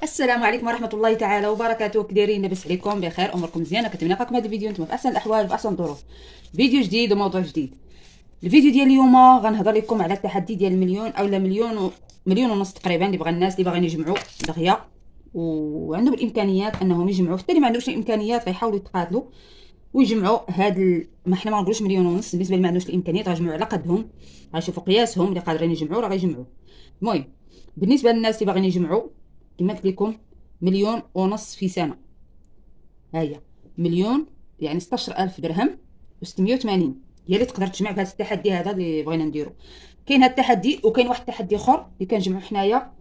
السلام عليكم ورحمه الله تعالى وبركاته. كي دايرين؟ لاباس عليكم؟ بخير؟ اموركم مزيانه؟ كنتمنى لكم هذا الفيديو نتوما في احسن الاحوال وفي احسن الظروف. فيديو جديد وموضوع جديد. الفيديو ديال اليوم غنهضر لكم على التحدي ديال المليون اولا مليون ونص تقريبا، اللي بغى الناس اللي باغيين يجمعوا دغيا وعندهم الامكانيات انهم يجمعوا، حتى اللي ما عندوش الامكانيات غيحاولوا يتقاتلوا ويجمعوا ما حنا ما نقولوش مليون ونص، بالنسبه اللي ما عندوش الامكانيات غيجمعوا على قدهم، غيشوفوا قياسهم اللي قادرين يجمعوا راه غيجمعوا. المهم بالنسبه للناس اللي باغيين يجمعوا كما قلت لكم مليون ونص في سنه، هيا مليون يعني 16000 درهم و680 هي اللي تقدر تجمع في هذا التحدي هذا اللي بغينا نديرو. كاين هذا التحدي وكاين واحد التحدي اخر اللي كنجمعوا حنايا،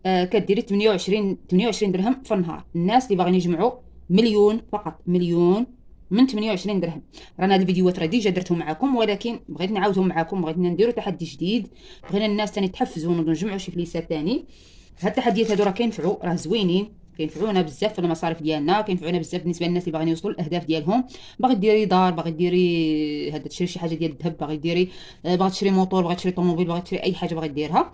كديري 28 درهم في النهار. الناس اللي باغيين يجمعوا مليون فقط، مليون من 28 درهم. رانا هاد الفيديوهات راه ديجا درتهم معكم، ولكن بغيت نعاودهم معكم، بغيت نديروا تحدي جديد، بغينا الناس ثاني تحفزوا ونجمعوا شي فليسات ثاني. هاد التحديات هادو راه كينفعوا، راه زوينين، كينفعونا بزاف في المصاريف ديالنا، كينفعونا بزاف بالنسبه للناس اللي باغيين يوصلوا للاهداف ديالهم. باغي ديري دار، باغي ديري هذا تشري شي حاجه ديال الذهب، باغي ديري باغي تشري موطور، باغي تشري طوموبيل، باغي تشري اي حاجه باغي ديرها،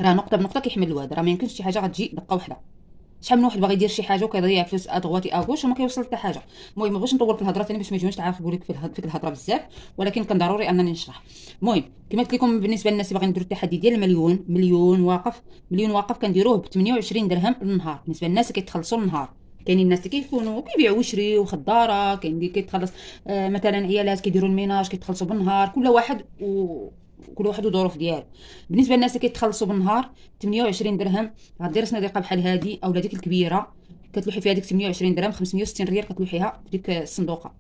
راه نقطه بنقطه كيحمل الواد. راه ما يمكنش شي حاجه غتجي دقه واحده. شحال من واحد باغي يدير شي حاجه وكيضيع فلوس ادغواتي اغوش وما كيوصل حتى حاجه. المهم ما بغيتش نطول في الهضره ثاني باش ما يجيونيش تعاقبوا لك فيك الهضره بزاف، ولكن كان ضروري انني نشرح. المهم كما قلت لكم بالنسبه للناس اللي باغيين يديروا التحدي ديال المليون، مليون واقف كنديروه ب 28 درهم للنهار. بالنسبه للناس اللي كيتخلصوا النهار، كاينين الناس اللي كيكونوا كيبيعوا ويشريوا خضاره، كاين اللي كيتخلص مثلا عيالات كيديروا الميناج كيتخلصوا بالنهار، كل واحد وظروف ديالو. بالنسبه للناس اللي كيتخلصوا بالنهار 28 درهم غدير صناديقه بحال هذه اولا ديك الكبيره، كتلوحي فيها ديك 28 درهم، 560 ريال كتلوحيها في ديك الصندوقه.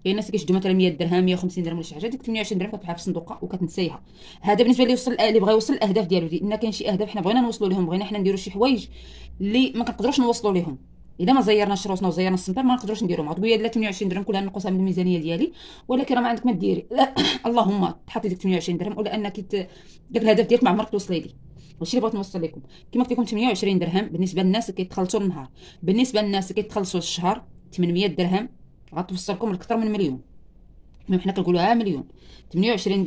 كاين الناس اللي كيشدوا مثلا 100 درهم 150 درهم ولا شي حاجه، ديك 28 درهم كتلوحها في الصندوقه وكتنسيها. هذا بالنسبه اللي بغى يوصل الاهداف ديالو، لان كاين شي اهداف حنا بغينا نوصلوا لهم، بغينا حنا نديروا شي حوايج اللي ما كنقدروش نوصلوا لهم. اذا ما زيرناش روسنا وزيرنا السنتر ما نقدروش نديروهم. عطويا لا 28 درهم كلها نقصها من الميزانيه ديالي، ولكن راه ما عندك ما ديري لا اللهم تحطي ديك 28 درهم، ولا انك داك الهدف ديالك ما عمرك توصلي ليه. هادشي اللي بغيت نوصل لكم. كما قلت لكم 28 درهم بالنسبه للناس اللي كيتخلصوا النهار. بالنسبه للناس اللي كيتخلصوا الشهر 800 درهم غتوصلكم لاكثر من مليون. المهم حنا كنقولوها مليون. 28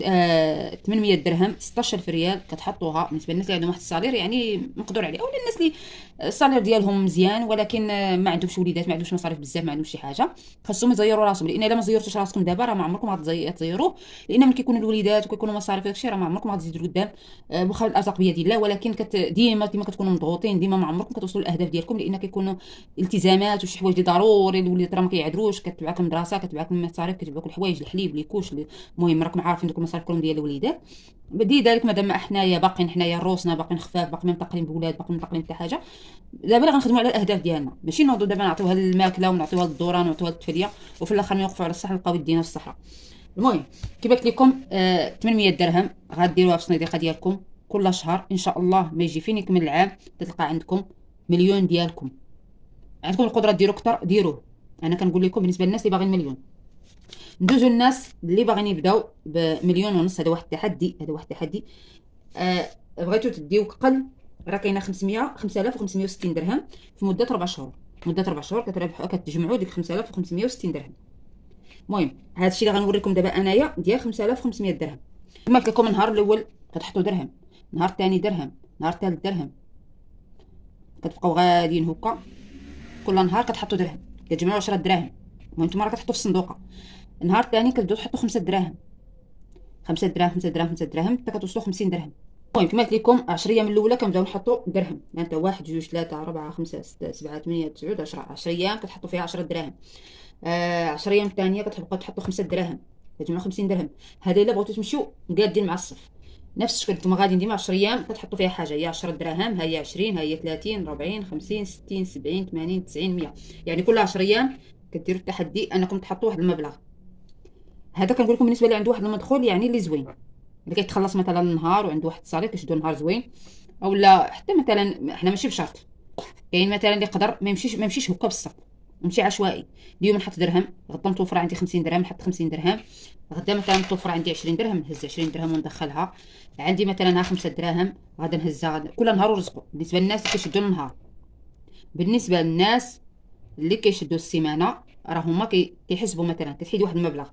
800 درهم 16000 ريال كتحطوها بالنسبه للناس اللي عندهم واحد الصالير يعني مقدور عليه، اولا الناس اللي الصالير ديالهم مزيان ولكن ما عندهمش وليدات، ما عندهمش مصاريف بزاف، ما عندهمش شي حاجه، خاصهم يزيروا راسهم، لان الا ما زيرتوش راسكم دابا راه ما عمركم غتزيروه. لان ملي كيكونوا الوليدات وكيكونوا مصاريف داكشي راه ما عمركم غتزيدوا لقدام. واخا الارزاق بيد الله، ولكن ديما كتكونوا مضغوطين، ديما ما عمركم كتوصلوا للاهداف ديالكم، لان كيكونوا التزامات وشي حوايج اللي ضروري. الوليدات راه ما كيعذروش، كتبعكم المدرسه، كتبعكم المصاريف، كتبعكم الحوايج، الحليب، ليكوش. المهم راكم عارفين دوك المصاريف كلهم ديال الوليدات. بدي ذلك مادام حنايا باقيين، حنايا روسنا باقيين خفاف، باقيين متقلين بولاد، باقيين متقلين حتى حاجه. دابا اللي غنخدموا على الاهداف ديالنا، ماشي نوضوا دابا نعطيوها الماكله ونعطيوها الدوران ونعطيوها التفريه وفي الاخر نوقفوا على الصح نلقاو يدينا في الصحراء. المهم كيف قلت لكم 800 درهم غديروها في الصناديقه ديالكم كل شهر ان شاء الله. ما يجي فين يكمل العام تلقى عندكم مليون ديالكم. عندكم القدره ديروا اكثر ديروه. انا كنقول لكم بالنسبه للناس اللي باغيين مليون. ندوزو الناس اللي باغيين يبداو بمليون ونص. هذا واحد التحدي. بغيتو تديو قل، راه كاينه 5560 درهم في مده 4 شهور. مده 4 شهور كتجمعوا ديك 5560 درهم. المهم هذا الشيء اللي غنوريكم دابا انايا ديال 5500 درهم. كما قلت لكم النهار الاول كتحطوا درهم، النهار الثاني درهم، النهار الثالث درهم، كتبقاو غاديين هكا كل نهار كتحطوا درهم، كتجمعوا 10 دراهم. المهم نتوما راه كتحطوا في الصندوقه. النهار الثاني كتبداو تحطوا 5 دراهم، 5 دراهم، 5 دراهم، 5 دراهم حتى كتوصلوا 50 درهم. المهم كما قلت لكم 10 ايام الاولى كنبداو نحطوا درهم، يعني 1 2 3 4 5 6 7 8 9 10. 10 ايام كتحطوا فيها 10 دراهم. 10 ايام الثانيه كتبقاو تحطوا 5 دراهم، كتجمعوا 50 درهم. هذا الا بغيتو تمشيو قادين مع الصف نفس الشكل. نتوما غاديين ديما 10 ايام كتحطوا فيها حاجه، هي 10 دراهم، ها هي 20، ها هي 30 40 50 60 70 80 90 100. يعني كل 10 ايام كديروا التحدي انكم تحطوا واحد المبلغ. هذا كنقول لكم بالنسبه اللي عنده واحد المدخول يعني اللي زوين، اللي كيتخلص مثلا النهار وعنده واحد الصالير كيشدو نهار زوين، اولا حتى مثلا حنا ماشي بشرط. كاين مثلا اللي يقدر ما يمشيش هكا بالصف، يمشي عشوائي. اليوم نحط درهم، غدا متوفره عندي 50 درهم نحط 50 درهم، غدا مثلا متوفره عندي 20 درهم نهز 20 درهم وندخلها. عندي مثلا ها 5 دراهم غدا نهزها. كل نهار ورزقه. بالنسبه للناس اللي كيشدوا النهار. بالنسبه للناس اللي كيشدوا السيمانه راه هما كيحسبوا مثلا كتحيد واحد المبلغ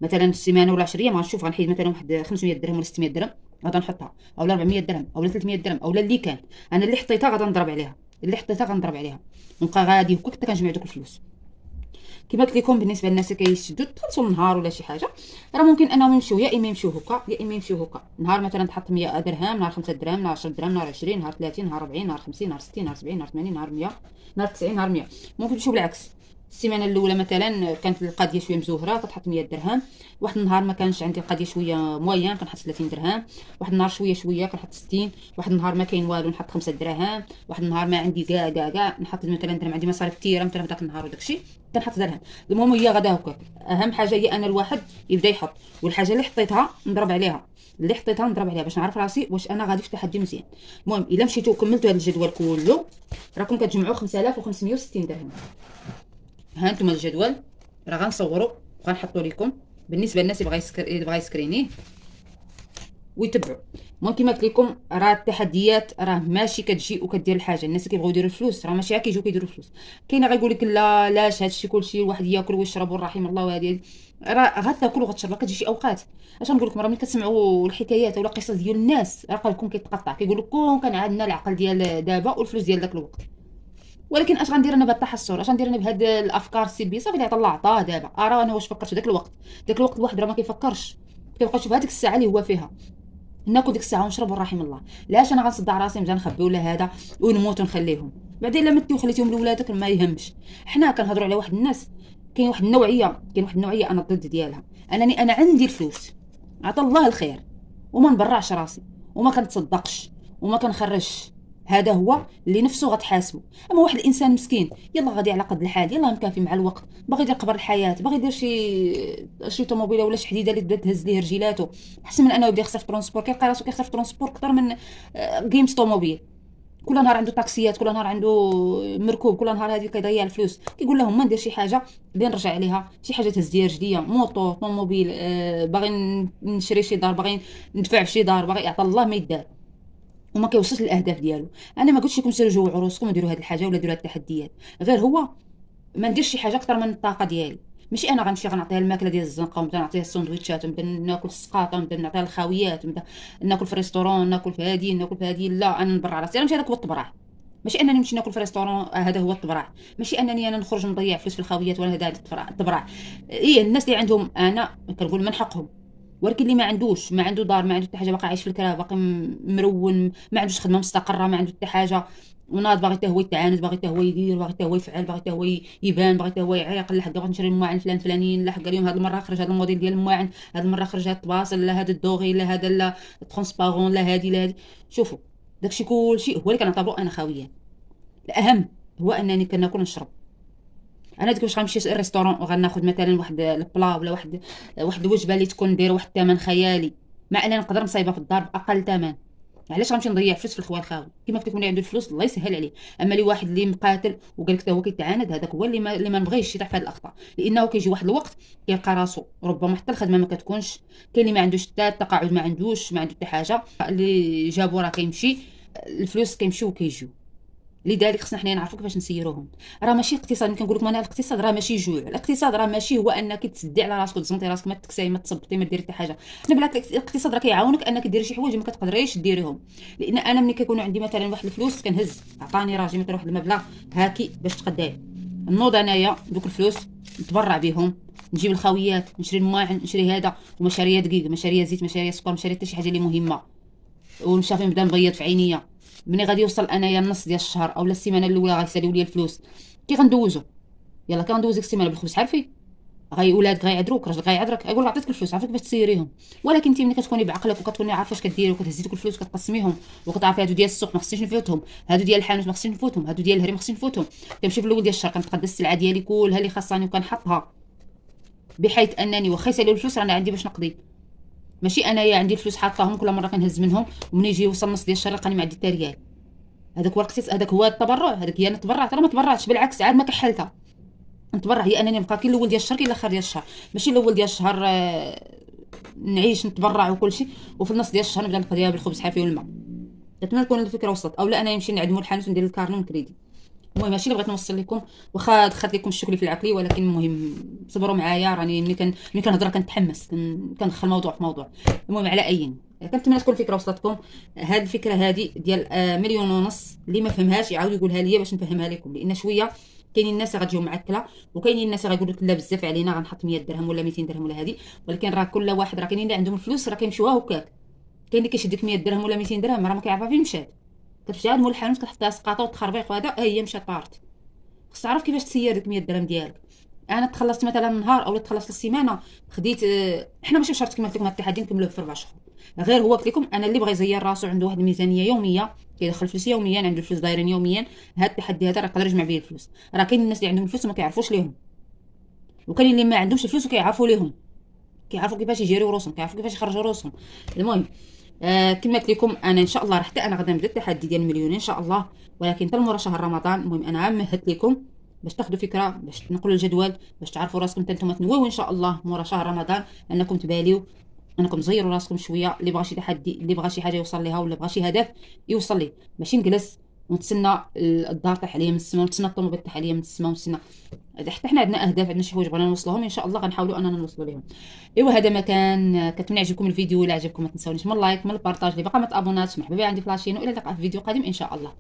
مثلا السيمانه ولا 10 ايام غنشوف غنحيد مثلا واحد 500 درهم ولا 600 درهم غادا نحطها، اولا 400 درهم اولا 300 درهم اولا اللي كان انا اللي حطيتها غادا نضرب عليها. اللي حطيتها غنضرب عليها ونبقى غادي هكا حتى كنجمع دوك الفلوس. كما قلت لكم بالنسبه للناس اللي كيشدوا تخلصوا النهار ولا شي حاجه، راه ممكن انهم يمشيو يا اما يمشيو هكا يا اما يمشيو هكا. نهار مثلا تحط 100 درهم، نهار 5 دراهم، نهار 10 دراهم، نهار 20، نهار 30، نهار 40، نهار 50، نهار 60، نهار 70، نهار 80، نهار 100، نهار 90، نهار 100. ممكن تمشيو بالعكس. السيمانه الاولى مثلا كانت القضيه شويه مزوهره كتحط 100 درهم، واحد النهار ما كانش عندي القضيه شويه موين كنحط 30 درهم، واحد النهار شويه شويه كنحط 60، واحد النهار ما كاين والو نحط 5 دراهم، واحد النهار ما عندي كاع نحط مثلا درهم، عندي مصاريف كثيره مثلا في داك النهار وداكشي كنحط درهم. المهم هي غدا هكاك. اهم حاجه هي ان الواحد يبدا يحط، والحاجه اللي حطيتها نضرب عليها، باش نعرف راسي واش انا غادي في تحدي مزيان. المهم الا مشيتو وكملتوا هذا الجدول كله راكم كتجمعوا 5560 درهم. ها انتم الجدول راه غنصوروا وغنحطوا لكم بالنسبه للناس اللي بغا يسكرينيه ويتبعوا. المهم كما قلت لكم راه التحديات راه ماشي كتجي وكدير الحاجه. الناس اللي كيبغيو يديروا الفلوس راه ماشي كيجيو كيديروا الفلوس. كاين غايقول لك لا لاش هادشي كلشي الواحد ياكل ويشرب والرحم الله وهذه راه غتاكل وغتشرب. كتجي شي اوقات اش نقول لكم، راه ملي كتسمعوا الحكايات ولا القصص ديال الناس راه قلبكم كيتقطع، كيقول لك كون كان عندنا العقل ديال دابا والفلوس ديال داك الوقت. ولكن اش غندير انا بهذا التحسر، اش غندير انا بهاد الافكار السلبيه؟ صافي اللي عطا الله عطاه. دابا ارى انا واش فكرت في داك الوقت. داك الوقت الواحد راه ما كيفكرش، كيبقى يشوف هذيك الساعه اللي هو فيها ناكل ديك الساعه ونشرب ورحم الله. لاش انا غنصدع راسي نبدا نخبي ولا هذا ونموت ونخليهم بعدين الا متي وخليتيهم لولادك ما يهمش. حنا كنهضروا على واحد الناس، كاين واحد النوعيه انا ضد ديالها، انني انا عندي الفلوس عطا الله الخير وما نبرعش راسي وما كنتصدقش وما كنخرجش. هذا هو اللي نفسه غتحاسبه. اما واحد الانسان مسكين يلا غادي على قد الحال، يلا مكافي مع الوقت، باغي يدير قبر الحياه، باغي يدير شي طوموبيله ولا شي حديده اللي تبدا تهز ليه رجيلاته، احسن من انه يبدا يخسر في ترونسبور. كيلقى راسو كيخسر في ترونسبور اكثر من قيمه طوموبيل. كل نهار عنده طاكسيات، كل نهار عنده مركوب، كل نهار هذه كيضيع الفلوس. كيقول لهم ما ندير شي حاجه اللي نرجع عليها، شي حاجه تهز لي رجليا، موطو طوموبيل، باغي نشري شي دار، باغي ندفع في شي دار، باغي يعطى الله ما يدار وما كيوصلش للاهداف ديالو. انا ما قلتش لكم سيروا جووا عروسكم وديروا هذه الحاجه ولا ديروا هذه التحديات، غير هو ما نديرش شي حاجه اكثر من الطاقه ديالي. ماشي انا غنمشي غنعطيها الماكله ديال الزنقه ونبدا نعطيها السندويتشات ونبدا ناكل السقاطه ونبدا نعطيها الخاويات ونبدا ناكل في الريستورون، ناكل في هذه ناكل في هذه. لا انا نبرع راسي، انا ماشي هذاك هو الطبرع. ماشي انني نمشي ناكل في ريستورون هذا هو الطبرع، ماشي انني انا نخرج نضيع فلوس في الخاويات ولا هذا الطبرع. ايه الناس اللي عندهم انا كنقول من حقهم، ولكن اللي ما عندوش، ما عنده دار، ما عنده حتى حاجه، باقي عايش في الكرا، باقي مرون، ما عندوش خدمه مستقره، ما عنده حتى حاجه، وناض باغي حتى هو يتعاند، باغي حتى هو يدير، باغي حتى هو يفعل، باغي حتى هو يبان، باغي حتى هو يعيق. لا حق نشري المواعن فلان فلانيين، لا حق اليوم هذه المره خرج هذا الموديل ديال المواعن، هذه المره خرج هذا الطباصل، لا هذا الدوغي، لا هذا لا ترونسبارون، لا هذه لا هذه. شوفوا داكشي كلشي هو اللي كنعتبرو انا خاويه. الاهم هو انني كناكل ونشرب. انا ديك واش غنمشي للريستورون وغناخذ مثلا واحد البلا ولا واحد الوجبه اللي تكون دايره واحد الثمن خيالي، مع انني نقدر نصايبها في الدار باقل ثمن. علاش غنمشي نضيع فلوس في الخوال الخاوي؟ كما قلت لكم اللي عنده الفلوس الله يسهل عليه. اما اللي واحد اللي مقاتل وقال لك حتى هو كيتعاند، هذاك هو اللي ما نبغيش يطيح في هذه الاخطاء، لانه كيجي واحد الوقت كيلقى راسو ربما حتى الخدمه ما كتكونش، كاين اللي ما عندوش حتى التقاعد، ما عنده حتى حاجه، اللي جابو راه كيمشي، الفلوس كيمشيو وكيجيو. لذلك خصنا حنا نعرفوا كيفاش نسيروهم. راه ماشي اقتصاد، ملي كنقول لكم انا الاقتصاد راه ماشي جوع، الاقتصاد راه ماشي هو انك تسدي على راسك وتزمطي راسك، ما تكساي، ما تصبطي، ما ديري حتى حاجه. حنا بلاك الاقتصاد راه كيعاونك انك ديري شي حوايج ما كتقدريش ديريهم. لان انا ملي كيكون عندي مثلا واحد الفلوس كنهز، عطاني راجل مثلا واحد المبلغ هاكي باش تقداي، نوض انايا دوك الفلوس نتبرع بهم، نجيب الخاويات، نشري الماعن، نشري هذا، ومشاريه دقيق، مشاريه زيت، مشاريه سكر، مشاريه حتى شي حاجه اللي مهمه، ونشافي نبدا نبيض في عينيا. ملي غادي يوصل انايا النص ديال الشهر اولا السيمانه الاولى غيساليو لي الفلوس، كي غندوزو؟ يلا كي غندوز ديك السيمانه بالخبز عارفي ولادك غيعذروك، راجلك غيعذرك، يقول عطيتك الفلوس عرفتك باش تسيريهم. ولكن انت ملي كتكوني بعقلك وكتكوني عارفه اش كديري وكتهزي دوك الفلوس كتقسميهم وكتعرفي هادو ديال السوق ما خصنيش نفوتهم، هادو ديال الحانوت ما خصنيش نفوتهم، هادو ديال الهري ما خصنيش نفوتهم، كنمشي في الاول ديال الشهر كنتقدى السلعه ديالي كلها اللي خاصاني وكنحطها، بحيث انني واخا يساليو الفلوس رانا عندي باش نقضي. ماشي انايا عندي الفلوس حاطاهم كل مره كنهز منهم ومني يجي يوصل نص ديال الشهر لقاني ما عندي حتى ريال. هذاك هو الاقتصاد، هذاك هو التبرع، هذاك هي انا تبرعت، راه ما تبرعتش بالعكس عاد ما كحلتها. نتبرع هي انني نبقى كاين الاول ديال الشهر كاين الاخر ديال الشهر، ماشي الاول ديال الشهر نعيش نتبرع وكل شيء وفي النص ديال الشهر نبدا نقضيها بالخبز حافي والماء. نتمنى تكون الفكره وصلت، اولا انا نمشي نعدمو الحانوت وندير الكارنون كريدي. المهم ماشي اللي بغيت نوصل لكم، واخا دخلت لكم الشكل في العقلي، ولكن المهم صبروا معايا، راني ملي كنهضر كنتحمس، كندخل موضوع في موضوع. المهم على اي كنتمنى تكون الفكره وصلتكم. هذه الفكره هذه ديال 1,500,000 اللي ما فهمهاش يعاود يقولها ليا باش نفهمها لكم، لان شويه كاينين الناس غتجيو معكله، وكاينين الناس غيقولوا لك لا بزاف علينا غنحط 100 درهم ولا 200 درهم ولا هذه. ولكن راه كل واحد، راه كاينين اللي عندهم الفلوس راه كيمشيوها هكاك، كاين اللي كيشد لك 100 درهم ولا 200 درهم راه ما كيعرفها فين مشات، كتمشي عند مول الحانوت كتحط لها سقاطه وتخربيق وهذا ها هي مشات طارت. خص تعرف كيفاش تسير ديك 100 درهم ديالك. انا تخلصت مثلا نهار او تخلصت السيمانه، خديت حنا ماشي بشرط كما قلت لكم التحدي نكملوه في 4 شهور، غير هو قلت لكم انا اللي بغى يزير راسو عنده واحد الميزانيه يوميه كيدخل فلوس يوميا، عنده الفلوس دايرين يوميا، هذا التحدي هذا راه يقدر يجمع به الفلوس. راه كاين الناس اللي عندهم الفلوس وما كيعرفوش ليهم، وكاين اللي ما عندهمش الفلوس وكيعرفوا ليهم، كيعرفوا كيفاش يجيريو روسهم، كيعرفوا كيفاش يخرجوا روسهم. المهم كما قلت لكم انا ان شاء الله حتى انا غادا نبدا التحدي ديال المليون ان شاء الله، ولكن حتى مورا شهر رمضان. المهم انا مهدت لكم باش تاخذوا فكره، باش تنقلوا الجدول، باش تعرفوا راسكم حتى نتوما تنويو ان شاء الله مورا شهر رمضان انكم تباليو، انكم تزيروا راسكم شويه. اللي بغى شي تحدي، اللي بغى شي حاجه يوصل ليها، ولا بغى شي هدف يوصل ليه، ماشي نجلس ونتسنى الدار طيح عليا من السماء، ونتسنى الطوموبيل طيح عليا من السماء، ونتسنى. حتى حنا عندنا اهداف، عندنا شي حوايج بغينا نوصلوهم ان شاء الله غنحاولوا اننا نوصلوا لهم. ايوا هذا ما كان، كنتمنى يعجبكم الفيديو. الا عجبكم ما تنساونيش من اللايك من البارطاج، اللي باقا ما تابوناتش مرحبا بها عندي فلاشين، والى اللقاء في فيديو قادم ان شاء الله.